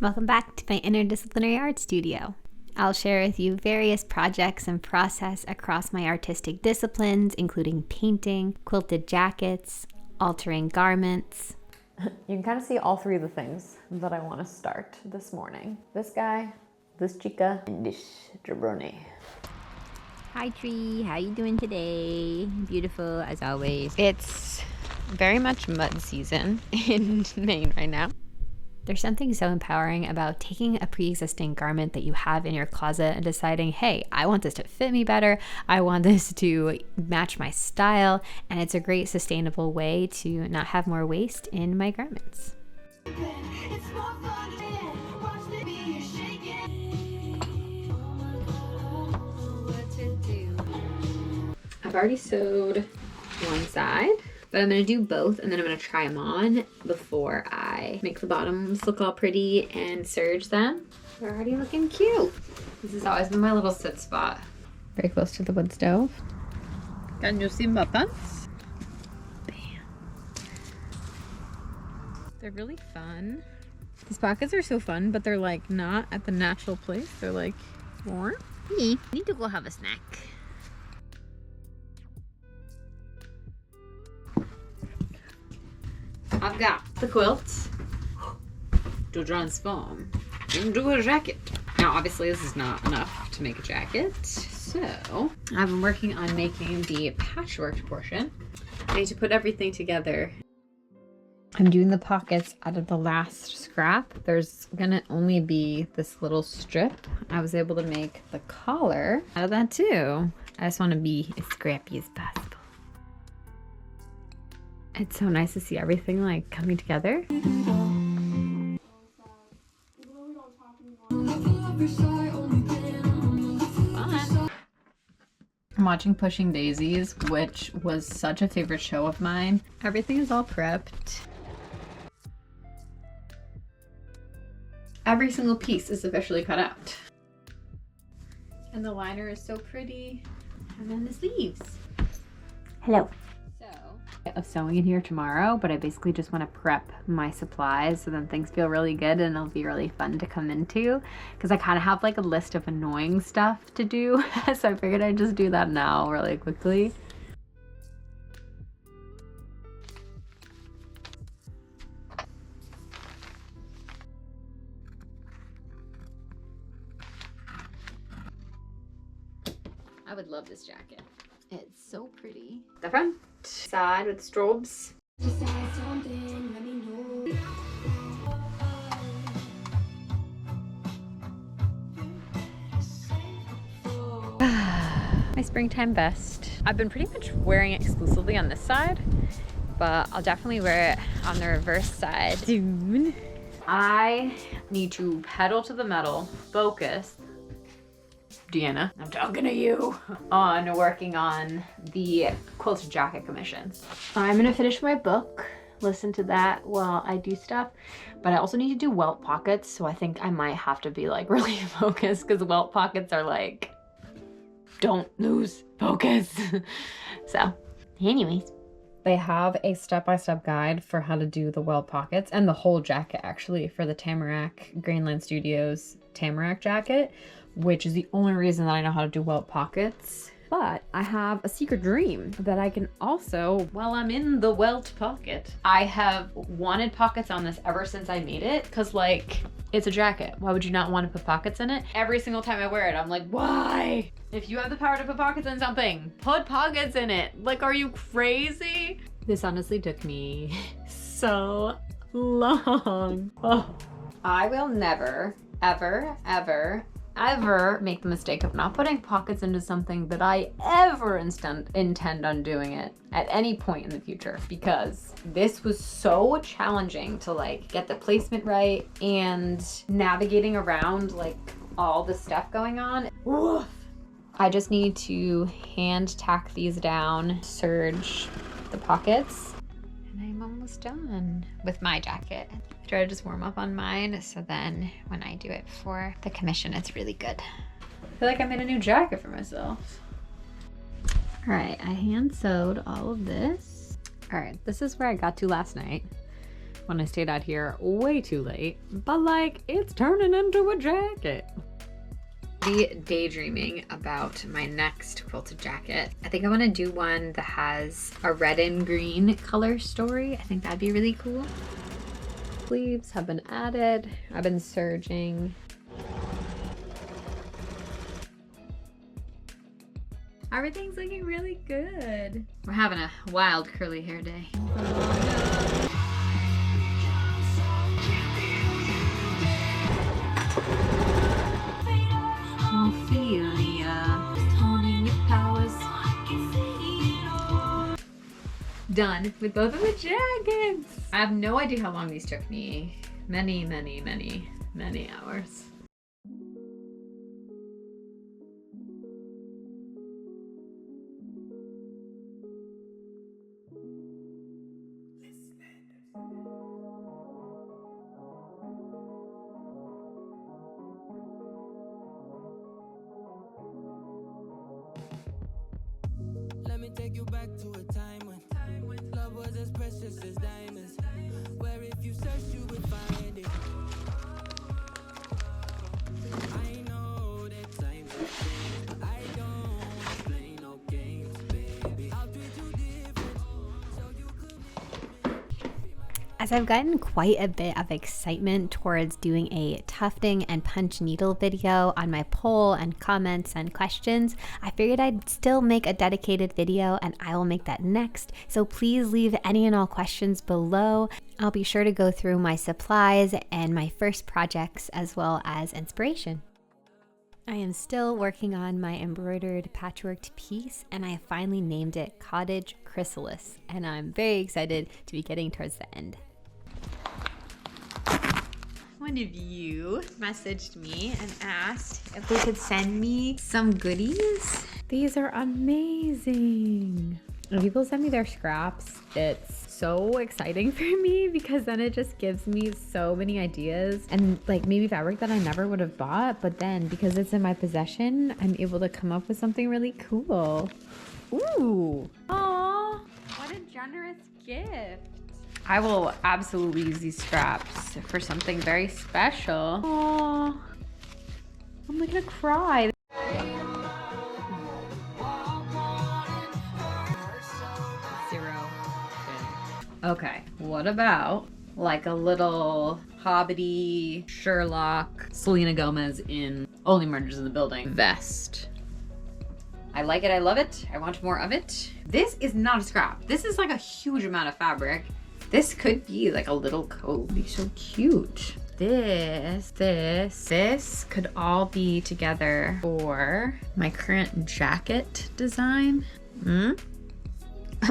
Welcome back to my interdisciplinary art studio. I'll share with you various projects and process across my artistic disciplines, including painting, quilted jackets, altering garments. You can kind of see all three of the things that I want to start this morning. This guy, this chica, and this jabroni. Hi Tree, how you doing today? Beautiful as always. It's very much mud season in Maine right now. There's something so empowering about taking a pre-existing garment that you have in your closet and deciding, hey, I want this to fit me better. I want this to match my style. And it's a great sustainable way to not have more waste in my garments. I've already sewed one side. But I'm gonna do both and then I'm gonna try them on before I make the bottoms look all pretty and serge them. They're already looking cute. This has always been my little sit spot. Very close to the wood stove. Can you see buttons? Bam. They're really fun. These pockets are so fun, but they're like not at the natural place. They're like more. Need to go have a snack. I've got the quilt to transform into a jacket. Now, obviously, this is not enough to make a jacket, so I've been working on making the patchwork portion. I need to put everything together. I'm doing the pockets out of the last scrap. There's gonna only be this little strip. I was able to make the collar out of that too. I just want to be as scrappy as possible. It's so nice to see everything like coming together. Fun. I'm watching Pushing Daisies, which was such a favorite show of mine. Everything is all prepped. Every single piece is officially cut out. And the liner is so pretty. And then the sleeves. Hello. Of sewing in here tomorrow, but I basically just want to prep my supplies so then things feel really good and it'll be really fun to come into because I kind of have like a list of annoying stuff to do so I figured I'd just do that now really quickly. I would love this jacket. It's so pretty. The front side with strobes. My springtime vest. I've been pretty much wearing it exclusively on this side, but I'll definitely wear it on the reverse side soon. I need to pedal to the metal, focus, Deanna, I'm talking to you, on working on the quilted jacket commissions. I'm gonna finish my book, listen to that while I do stuff, but I also need to do welt pockets, so I think I might have to be like really focused because welt pockets are like, don't lose focus. So, anyways. They have a step-by-step guide for how to do the welt pockets and the whole jacket actually for the Tamarack Grainland Studios Tamarack jacket, which is the only reason that I know how to do welt pockets. But I have a secret dream that I can also, while I'm in the welt pocket, I have wanted pockets on this ever since I made it, because like, it's a jacket. Why would you not want to put pockets in it? Every single time I wear it, I'm like, why? If you have the power to put pockets in something, put pockets in it. Like, are you crazy? This honestly took me so long. Oh. I will never, ever, ever, ever make the mistake of not putting pockets into something that I ever intend on doing it at any point in the future, because this was so challenging to like get the placement right and navigating around like all the stuff going on. Oof. I just need to hand tack these down, serge the pockets, and I'm almost done with my jacket. I try to just warm up on mine, so then when I do it for the commission, it's really good. I feel like I made a new jacket for myself. All right, I hand sewed all of this. All right, this is where I got to last night. when I stayed out here way too late, but like it's turning into a jacket. Daydreaming about my next quilted jacket. I think I want to do one that has a red and green color story. I think that'd be really cool. Sleeves have been added. I've been serging. Everything's looking really good. We're having a wild curly hair day. Done with both of the jackets. I have no idea how long these took me. Many hours. Let me take you back to a time when love was as precious as diamonds, where if you search you would find it. I know that times have changed, but I don't play no games, baby. I'll treat you different, so you could. As I've gotten quite a bit of excitement towards doing a tufting and punch needle video on my poll and comments and questions, I figured I'd still make a dedicated video, and I will make that next. So please leave any and all questions below. I'll be sure to go through my supplies and my first projects as well as inspiration. I am still working on my embroidered patchworked piece, and I finally named it Cottage Chrysalis, and I'm very excited to be getting towards the end. One of you messaged me and asked if they could send me some goodies. These are amazing. When people send me their scraps, it's so exciting for me because then it just gives me so many ideas and like maybe fabric that I never would have bought, but then because it's in my possession, I'm able to come up with something really cool. Ooh. Aw, what a generous gift. I will absolutely use these scraps for something very special. Aww. I'm gonna cry. Okay, what about like a little Hobbity Sherlock Selena Gomez in Only Murders in the Building vest? I like it, I love it, I want more of it. This is not a scrap. This is like a huge amount of fabric. This could be like a little coat. It'd be so cute. This could all be together for my current jacket design. I'm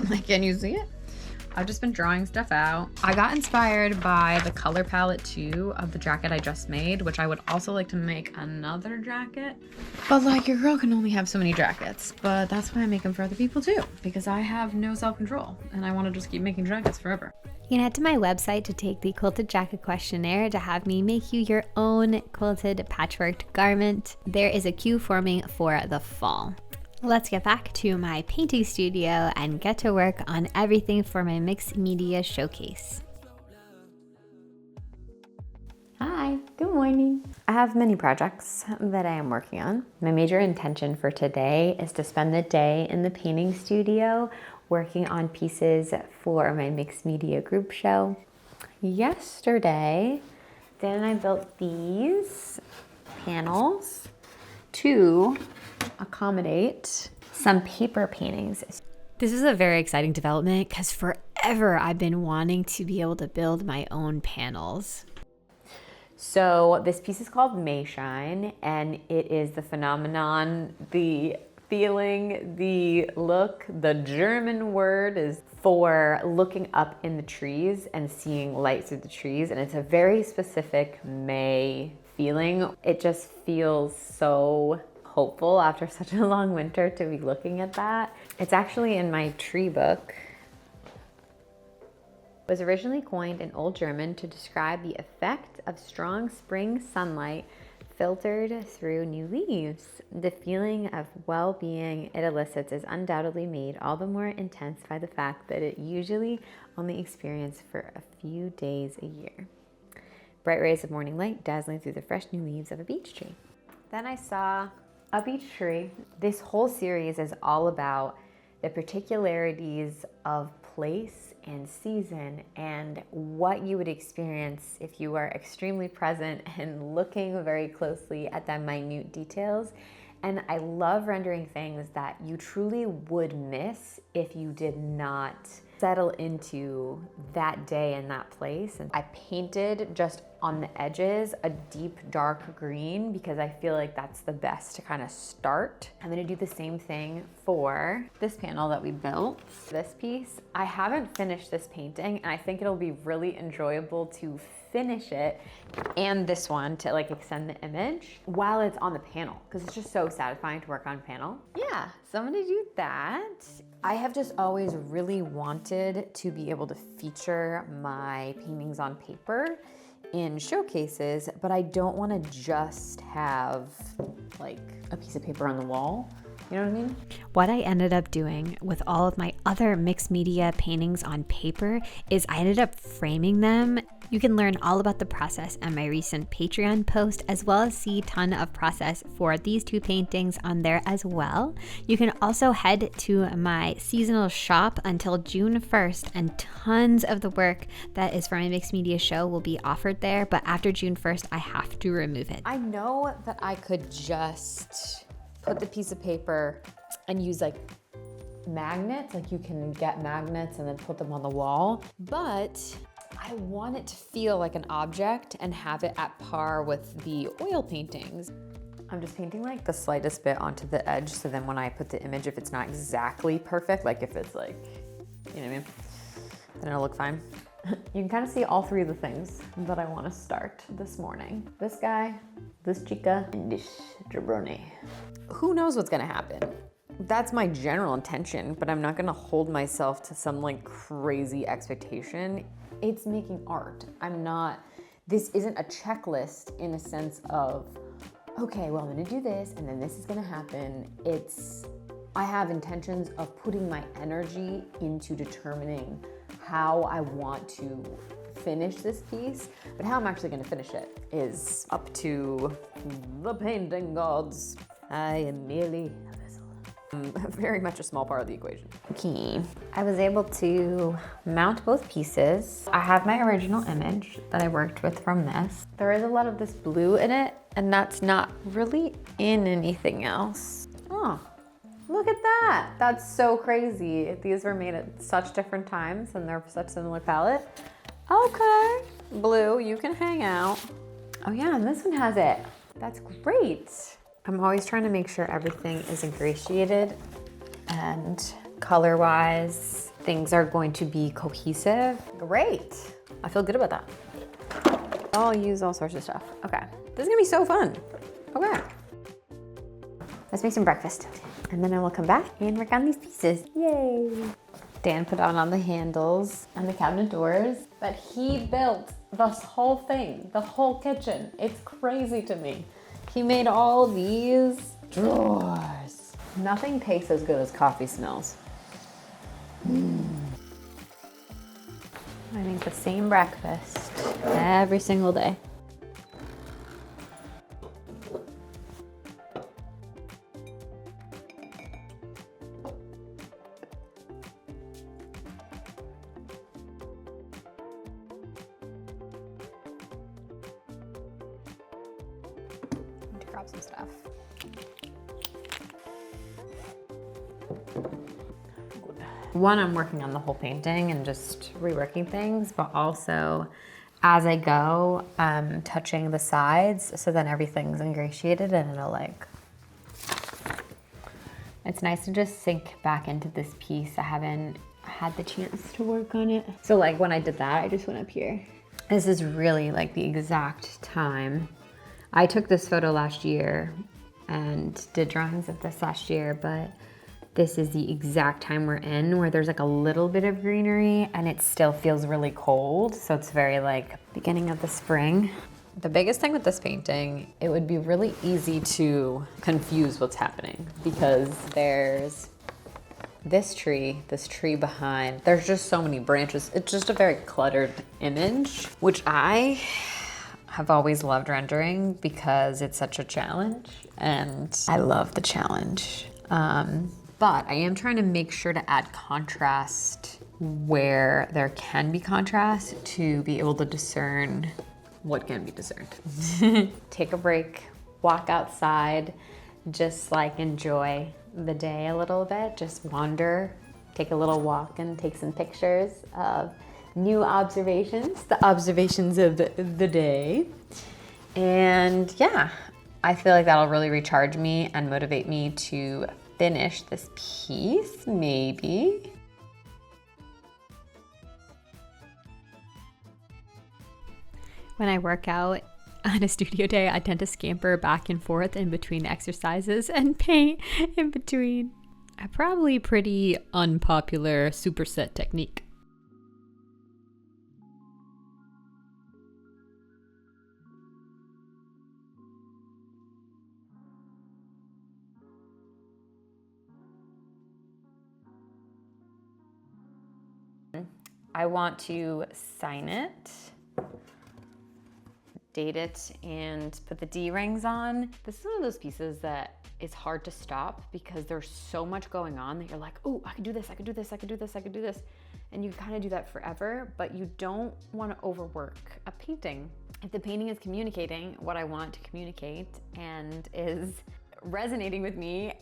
like, can you see it? I've just been drawing stuff out. I got inspired by the color palette too of the jacket I just made, which I would also like to make another jacket. But like, your girl can only have so many jackets, but that's why I make them for other people too, because I have no self-control and I want to just keep making jackets forever. You can head to my website to take the Quilted Jacket questionnaire to have me make you your own quilted patchworked garment. There is a queue forming for the fall. Let's get back to my painting studio and get to work on everything for my mixed media showcase. Hi, good morning. I have many projects that I am working on. My major intention for today is to spend the day in the painting studio working on pieces for my mixed media group show. Yesterday, Dan and I built these panels to accommodate some paper paintings. This is a very exciting development because forever I've been wanting to be able to build my own panels. So this piece is called Mayshine, and it is the phenomenon, the feeling, the look. The German word is for looking up in the trees and seeing light through the trees, and it's a very specific May feeling. It just feels so hopeful after such a long winter to be looking at that. It's actually in my tree book. It was originally coined in Old German to describe the effect of strong spring sunlight Filtered through new leaves. The feeling of well-being it elicits is undoubtedly made all the more intense by the fact that it usually only experienced for a few days a year. Bright rays of morning light dazzling through the fresh new leaves of a beech tree. Then I saw a beech tree. This whole series is all about the particularities of place and season and what you would experience if you are extremely present and looking very closely at the minute details. And I love rendering things that you truly would miss if you did not settle into that day and that place. And I painted just on the edges a deep dark green because I feel like that's the best to kind of start. I'm gonna do the same thing for this panel that we built. This piece, I haven't finished this painting and I think it'll be really enjoyable to finish it, and this one to like extend the image while it's on the panel because it's just so satisfying to work on panel. Yeah, so I'm gonna do that. I have just always really wanted to be able to feature my paintings on paper in showcases, but I don't want to just have like a piece of paper on the wall. You know what I mean? What I ended up doing with all of my other mixed media paintings on paper is I ended up framing them. You can learn all about the process on my recent Patreon post, as well as see a ton of process for these two paintings on there as well. You can also head to my seasonal shop until June 1st, and tons of the work that is for my mixed media show will be offered there, but after June 1st, I have to remove it. I know that I could just put the piece of paper and use like magnets, like you can get magnets and then put them on the wall, but I want it to feel like an object and have it at par with the oil paintings. I'm just painting like the slightest bit onto the edge, so then when I put the image, if it's not exactly perfect, like if it's like, you know what I mean, then it'll look fine. You can kind of see all three of the things that I want to start this morning. This guy, this chica, and this jabroni. Who knows what's gonna happen? That's my general intention, but I'm not gonna hold myself to some like crazy expectation. It's making art. This isn't a checklist in a sense of, okay, well, I'm gonna do this and then this is gonna happen. I have intentions of putting my energy into determining how I want to finish this piece, but how I'm actually gonna finish it is up to the painting gods. I am merely a vessel. Very much a small part of the equation. Okay, I was able to mount both pieces. I have my original image that I worked with from this. There is a lot of this blue in it, and that's not really in anything else. Oh, look at that. That's so crazy. These were made at such different times and they're such similar palette. Okay, blue, you can hang out. Oh yeah, and this one has it. That's great. I'm always trying to make sure everything is ingratiated and color-wise, things are going to be cohesive. Great. I feel good about that. I'll use all sorts of stuff. Okay, this is gonna be so fun. Okay. Let's make some breakfast. And then I will come back and work on these pieces. Yay. Dan put on the handles and the cabinet doors, but he built this whole thing, the whole kitchen. It's crazy to me. He made all these drawers. Nothing tastes as good as coffee smells. I make the same breakfast every single day. Grab some stuff. One, I'm working on the whole painting and just reworking things, but also as I go, I'm touching the sides so then everything's ingratiated and it'll like, it's nice to just sink back into this piece. I haven't had the chance to work on it. So like when I did that, I just went up here. This is really like the exact time. I took this photo last year and did drawings of this last year, but this is the exact time we're in where there's like a little bit of greenery and it still feels really cold. So it's very like beginning of the spring. The biggest thing with this painting, it would be really easy to confuse what's happening because there's this tree behind. There's just so many branches. It's just a very cluttered image, which I have always loved rendering because it's such a challenge and I love the challenge. But I am trying to make sure to add contrast where there can be contrast to be able to discern what can be discerned. Take a break, walk outside, just like enjoy the day a little bit, just wander, take a little walk and take some pictures of new observations, the observations of the day. And yeah, I feel like that'll really recharge me and motivate me to finish this piece, maybe. When I work out on a studio day, I tend to scamper back and forth in between exercises and paint in between. A probably pretty unpopular superset technique. I want to sign it, date it, and put the D-rings on. This is one of those pieces that is hard to stop because there's so much going on that you're like, oh, I could do this, I could do this, I could do this, I could do this. And you kind of do that forever, but you don't want to overwork a painting. If the painting is communicating what I want it to communicate and is resonating with me,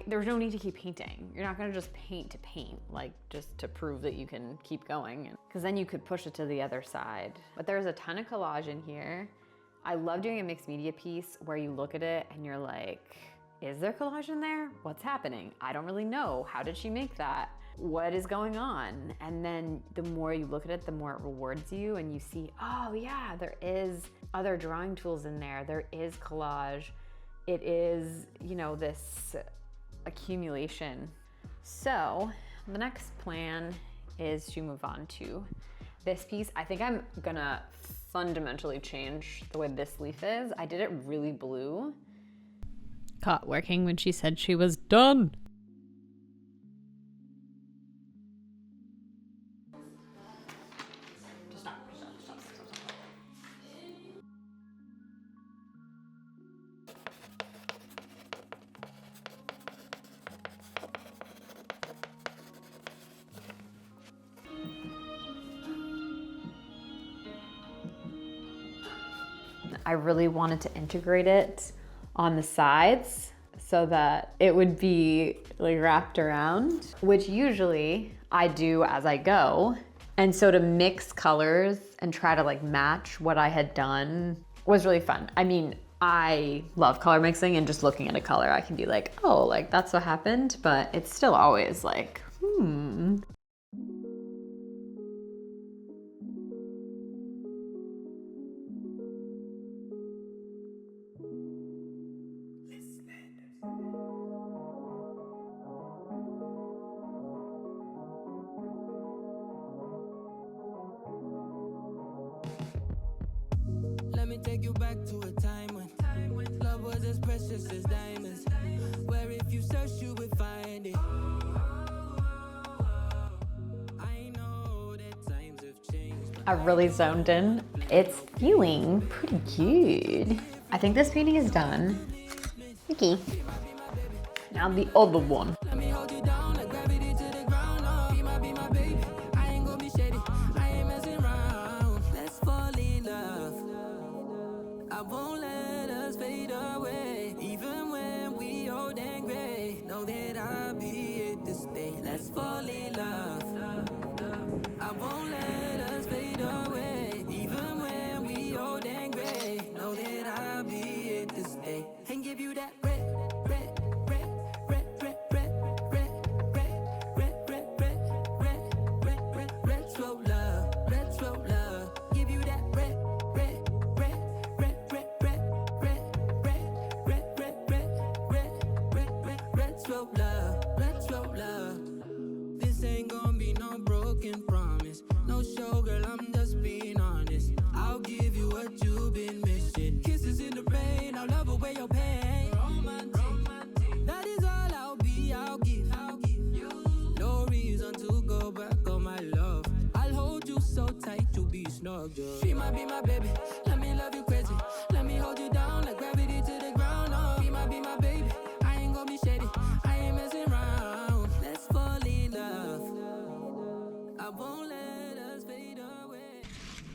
there's no need to keep painting. You're not gonna just paint to paint, like just to prove that you can keep going, because then you could push it to the other side. But there's a ton of collage in here. I love doing a mixed media piece where you look at it and you're like, is there collage in there? What's happening? I don't really know. How did she make that? What is going on? And then the more you look at it, the more it rewards you and you see, oh yeah, there is other drawing tools in there. There is collage. It is, you know, this accumulation. So the next plan is to move on to this piece. I think I'm gonna fundamentally change the way this leaf is. I did it really blue. Caught working when she said she was done. I really wanted to integrate it on the sides so that it would be like wrapped around, which usually I do as I go. And so to mix colors and try to like match what I had done was really fun. I mean, I love color mixing and just looking at a color, I can be like, oh, like that's what happened, but it's still always like, Let me take you back to a time when love was as precious as diamonds. Where if you search, you would find it. I know that times have changed. I really zoned in. It's feeling pretty good. I think this painting is done. Okay. Now the other one. Let me hold you down like gravity to the ground. Oh, be my baby. I ain't gonna be shady. I ain't messing around. Let's fall in love. I won't let us fade away. Even when we old and gray. Know that I'll be here to stay. Let's fall in love. I won't let us fade away. Even when we old and gray. Know that I'll be here to stay. And give you that red. This ain't gonna be no broken promise. No show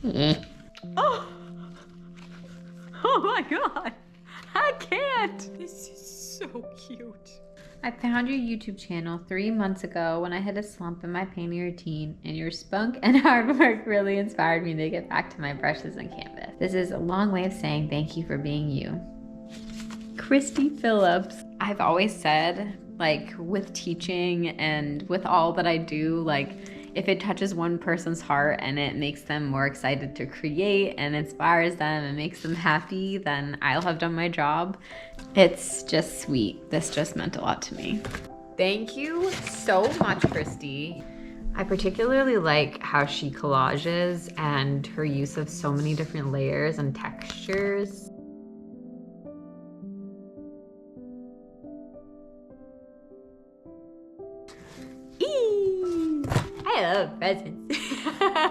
Oh. Oh my god. I can't. This is so cute. I found your YouTube channel 3 months ago when I hit a slump in my painting routine, and your spunk and hard work really inspired me to get back to my brushes and canvas. This is a long way of saying thank you for being you. Christy Phillips. I've always said, like, with teaching and with all that I do, like, if it touches one person's heart and it makes them more excited to create and inspires them and makes them happy, then I'll have done my job. It's just sweet. This just meant a lot to me. Thank you so much, Christy. I particularly like how she collages and her use of so many different layers and textures. I love presents.